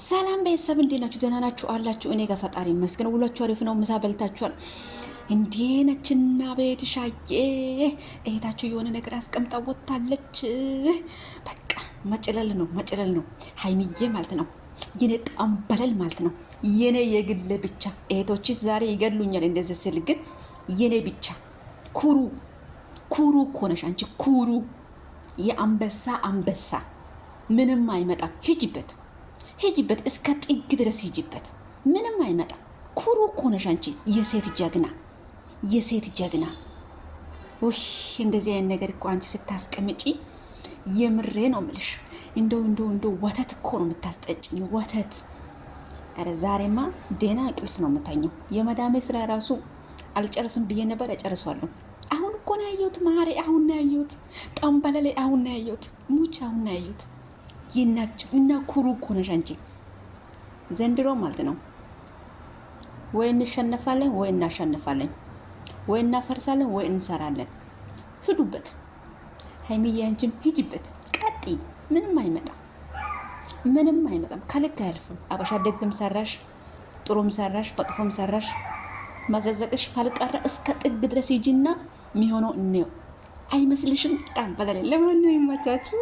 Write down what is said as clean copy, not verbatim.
ሰላም ቤተሰብ እንዴት ናችሁ? ደህና ናችሁ አላችሁ? እኔ ጋር ፈጣሪ ይመስገን ውሏችሁ አሪፍ ነው። ምሳ በልታችኋል? እንዴ ነችና ቤት ሻዬ እህታችሁ የሆነ ነገር አስቀምጣ ወጣለች። በቃ መጨለል ነው ሀይሚዬ ማለት ነው። የኔ ጣምበለል ማለት ነው። የኔ የግል ብቻ እህቶችሽ ዛሬ ይገሉኛል እንደዚህ ስል፣ ግን የኔ ብቻ ኩሩ እኮ ነሽ አንቺ። ኩሩ የአንበሳ አንበሳ ምንም አይመጣም። ሂጂበት እስከ ጥግ ድረስ ሂጂበት፣ ምንም አይመጣም። ኩሩ እኮ ነሽ አንቺ፣ የሴት ጀግና። ውይ እንደዚህ አይነት ነገር እኮ አንቺ ስታስቀምጪ የምሬ ነው ምልሽ። እንደው ወተት እኮ ነው የምታስጠጭኝ፣ ወተት። ኧረ ዛሬማ ደህና እንቅልፍ ነው የምተኘው። የመዳሜ ስራ ራሱ አልጨርስም ብዬ ነበር፣ እጨርሷለሁ። አሁን እኮ ነው ያየሁት ማሬ፣ አሁን ነው ያየሁት። ጠንበለሌ አሁን ነው ያየሁት። ሙች አሁን ነው ያየሁት። እና ኩሩ እኮ ነሽ አንቺ ዘንድሮ ማለት ነው። ወይ እንሸነፋለን ወይ እናሸንፋለን፣ ወይ እናፈርሳለን ወይ እንሰራለን። ሂዱበት ሀይሚዬ፣ አንቺም ሂጂበት፣ ቀጥይ። ምንም አይመጣም፣ ከልክ አያልፍም። አበሻ ደግም ሰራሽ ጥሩም ሰራሽ በጥፎም ሰራሽ መዘዘቅሽ ካልቀረ እስከ ጥግ ድረስ ሂጂና የሚሆነው እንየው። አይመስልሽም? ጣም በለለ። ለማን ነው ይመቻችሁ?